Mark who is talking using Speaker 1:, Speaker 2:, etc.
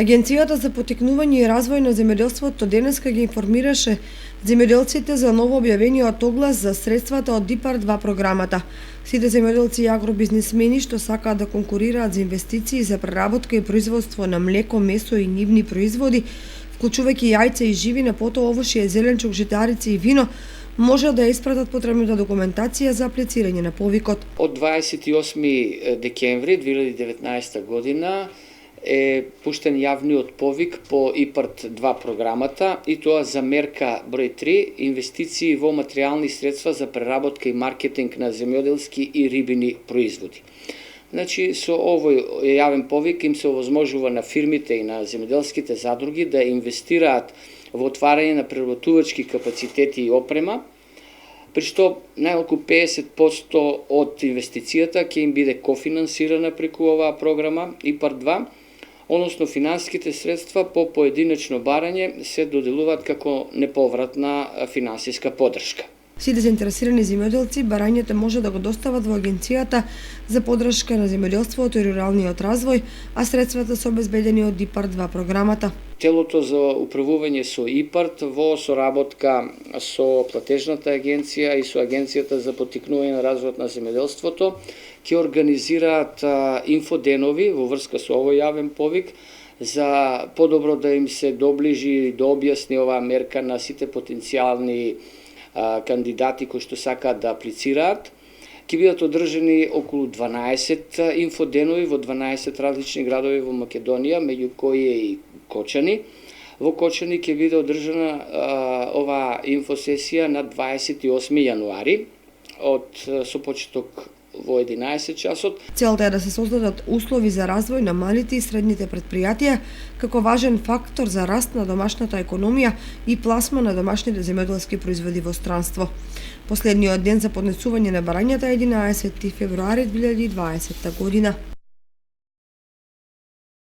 Speaker 1: Агенцијата за поттикнување и развој на земјоделството денеска ги информираше земјоделците за ново објавениот оглас за средствата од ИПАРД-2 програмата. Сите земјоделци и агробизнисмени што сакаат да конкурираат за инвестиции за преработка и производство на млеко, месо и нивни производи, вклучувајќи јајца и живина, потоа овошје, зеленчук, житарици и вино, може да испратат потребната документација за аплицирање на повикот.
Speaker 2: Од 28 декември 2019 година е пуштен јавниот повик по ИПАРД-2 програмата и тоа за мерка број 3 инвестиции во материјални средства за преработка и маркетинг на земјоделски и рибини производи. Значи, со овој јавен повик им се овозможува на фирмите и на земјоделските задруги да инвестираат во отварање на преработувачки капацитети и опрема, при што најмалку 50% од инвестицијата ќе им биде кофинансирана преку оваа програма ИПАРД-2, односно финансиските средства по поединечно барање се доделуваат како неповратна финансиска поддршка.
Speaker 1: Сите заинтересирани земјоделци барањето може да го достават во Агенцијата за поддршка на земјоделството и руралниот развој, а средствата се обезбедени од ИПАРД-2 програмата.
Speaker 2: Телото за управување со ИПАРД во соработка со платежната агенција и со Агенцијата за поттикнување на развојот на земјоделството ќе организираат инфоденови во врска со овој јавен повик за подобро да им се доближи и да објасни оваа мерка на сите потенцијални кандидати кои што сакаат да аплицираат. Ќе бидат одржани околу 12 инфоденови во 12 различни градови во Македонија, меѓу кои е и Кочани. Во Кочани ќе биде одржана оваа инфосесија на 28 јануари со почеток во 11 часот.
Speaker 1: Целта е да се создадат услови за развој на малите и средните предпријатија како важен фактор за раст на домашната економија и пласма на домашните земјоделски производи во странство. Последниот ден за поднесување на барањата е 11 февруари 2020 година.